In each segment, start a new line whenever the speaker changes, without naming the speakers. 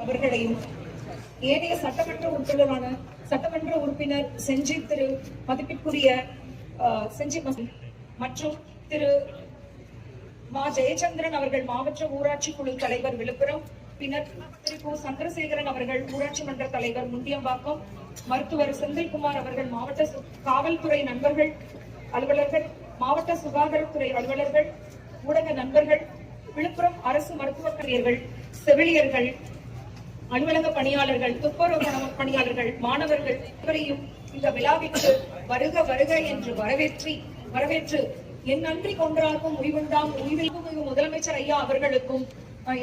அவர்களையும் ஏனைய சட்டமன்ற உறுப்பினரான சட்டமன்ற உறுப்பினர் செஞ்சி திரு மதிப்பிற்குரிய செஞ்சி மற்றும் திரு மா ஜெயச்சந்திரன் அவர்கள் மாவட்ட ஊராட்சி குழு தலைவர் விழுப்புரம், பின்னர் திரு கு சந்திரசேகரன் அவர்கள் ஊராட்சி மன்ற தலைவர் முண்டியம்பாக்கம், மருத்துவர் செந்தில்குமார் அவர்கள் மாவட்ட காவல்துறை நண்பர்கள் அலுவலர்கள், மாவட்ட சுகாதாரத்துறை அலுவலர்கள், ஊடக நண்பர்கள், விழுப்புரம் அரசு மருத்துவக் கல்லூரிகள், செவிலியர்கள், அலுவலக பணியாளர்கள், துப்புரவு பணியாளர்கள், மாணவர்கள் அனைவரையும் இந்த விழாவிற்கு வருக வருக என்று வரவேற்று என் நன்றி கொன்றார்க்கும் உய்வுண்டாம் உய்வில்மிகு முதலமைச்சர் ஐயா அவர்களுக்கும்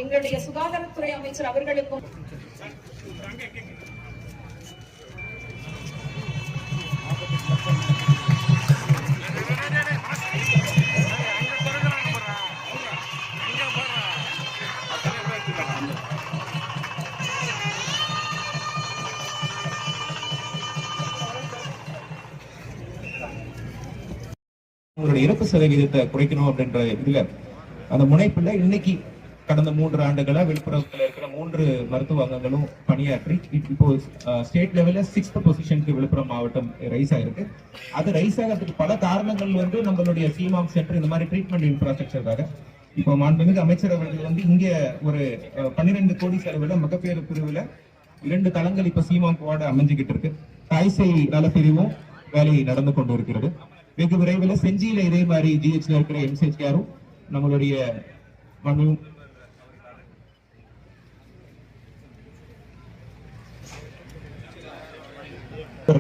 எங்களுடைய சுகாதாரத்துறை அமைச்சர் அவர்களுக்கும்
உங்களுடைய இறப்பு சதவீதத்தை குறைக்கணும் அப்படின்ற இதுல அந்த முனைப்புல இன்னைக்கு கடந்த 3 ஆண்டுகளா விழுப்புரத்துல இருக்கிற 3 மருத்துவங்களும் பணியாற்றி இப்போ ஸ்டேட் லெவல்ல 6th பொசிஷனுக்கு விழுப்புரம் மாவட்டம் ரைஸ் ஆயிருக்கு. அது ரைஸ் ஆகிறதுக்கு பல காரணங்கள் நம்மளுடைய சிமாம் சென்டர் இந்த மாதிரி ட்ரீட்மெண்ட் இன்ஃப்ராஸ்ட்ரக்சருக்காக இப்போ மாண்புமிகு அமைச்சர் அவர்கள் இங்க ஒரு 12 கோடி செலவுல மகப்பேறு பிரிவுல 2 தளங்கள் இப்ப சிமாம் வார்டு அமைஞ்சுக்கிட்டு இருக்கு. தாய்சேய் நலப்பிரிவும் வேலை நடந்து கொண்டு இருக்கிறது. வெகு விரைவில் செஞ்சியில இதே மாதிரி ஜிஹெச்ல இருக்கிற எம்சிஹெச் கேரும் நம்மளுடைய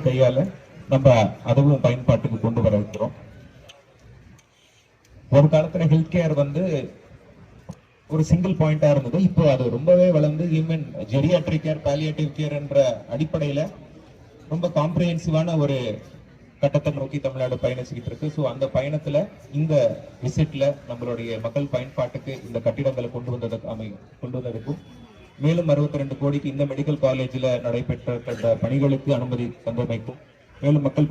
கையால நம்ம அதுவும் பயன்பாட்டுக்கு கொண்டு வர இருக்கிறோம். ஒரு காலத்துல ஹெல்த் கேர் ஒரு சிங்கிள் பாயிண்டா இருந்தது. இப்போ அது ரொம்பவே வளர்ந்து human geriatric care, palliative care என்ற அடிப்படையில ரொம்ப காம்ப்ரிஹென்சிவான ஒரு கட்டத்தை நோக்கி தமிழ்நாடு பயணிச்சுக்கிட்டு இருக்கு. ஸோ அந்த பயணத்துல இந்த விசிட்ல நம்மளுடைய மக்கள் பயன்பாட்டுக்கு இந்த கட்டிடங்களை கொண்டு வந்ததுக்கும் மேலும் 62 கோடிக்கு இந்த மெடிக்கல் காலேஜில் நடைபெற்ற பணிகளுக்கு அனுமதி தந்தமைக்கும் மேலும் மக்கள்